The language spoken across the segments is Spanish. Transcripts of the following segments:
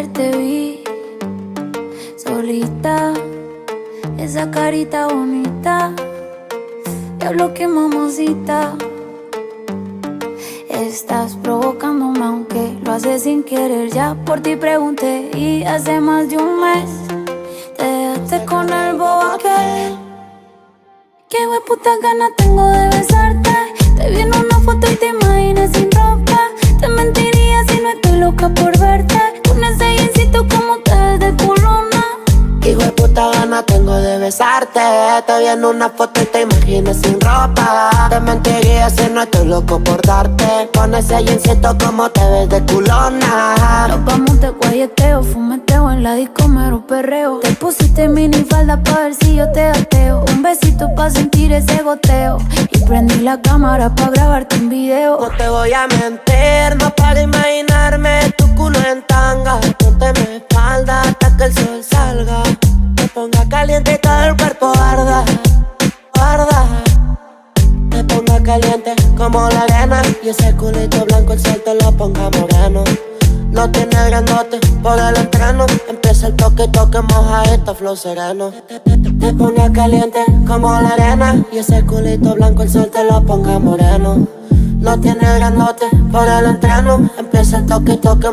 Ayer te vi solita, esa carita bonita. Diablo, qué mamacita. Estás provocándome aunque lo haces sin querer. Ya por ti pregunté y hace más de un mes te dejaste con el bobo aquel. Qué hueputa gana tengo de besarte. Te vi en una foto y te imaginas sin ropa. Te mentiría si no estoy loca por verte. Con ese jeansito como te ves de culona. Qué hijueputa gana tengo de besarte. Te vi en una foto y te imaginas sin ropa. Te mentiría si no estoy loco por darte. Con ese jeansito como te ves de culona. Nos vamos de guayeteo, fumeteo en la disco, mero perreo. Te pusiste minifalda pa' ver si yo te gateo. Un besito pa' sentir ese goteo. Y prendí la cámara pa' grabarte un video. No te voy a mentir, no para imaginarme tu culo en tanga. Ponte mi espalda hasta que el sol salga. Me ponga caliente y todo el cuerpo arda, arda. Me ponga caliente como la arena. Y ese culito blanco el sol te lo ponga moreno. No tiene grandote por el entreno. Empieza el toque, toque, moja esto, flow sereno. Te ponga caliente como la arena. Y ese culito blanco el sol te lo ponga moreno. No tiene grandote por el entreno. Empieza el toque, toque,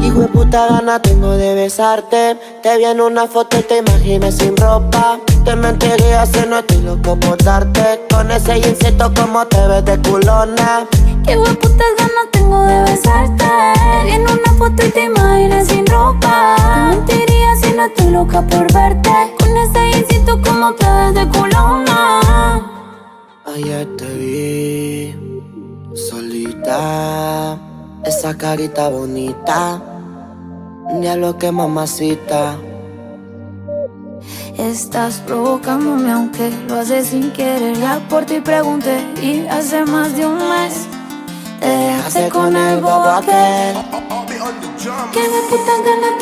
hijo de puta gana tengo de besarte. Te vi en una foto y te imaginas sin ropa. Te mentiría si no estoy loco por darte. Con ese jeansito como te ves de culona. Qué hueputas ganas tengo de besarte. Te vi en una foto y te imaginas sin ropa. Te mentiría si no estoy loca por verte. Con ese jeansito como te ves de culona. Ayer te vi solita, esa carita bonita. Diablo, que mamacita. Estás provocándome aunque lo haces sin querer. Ya por ti pregunté y hace más de un mes te dejaste con el bobo aquel. Que de puta gana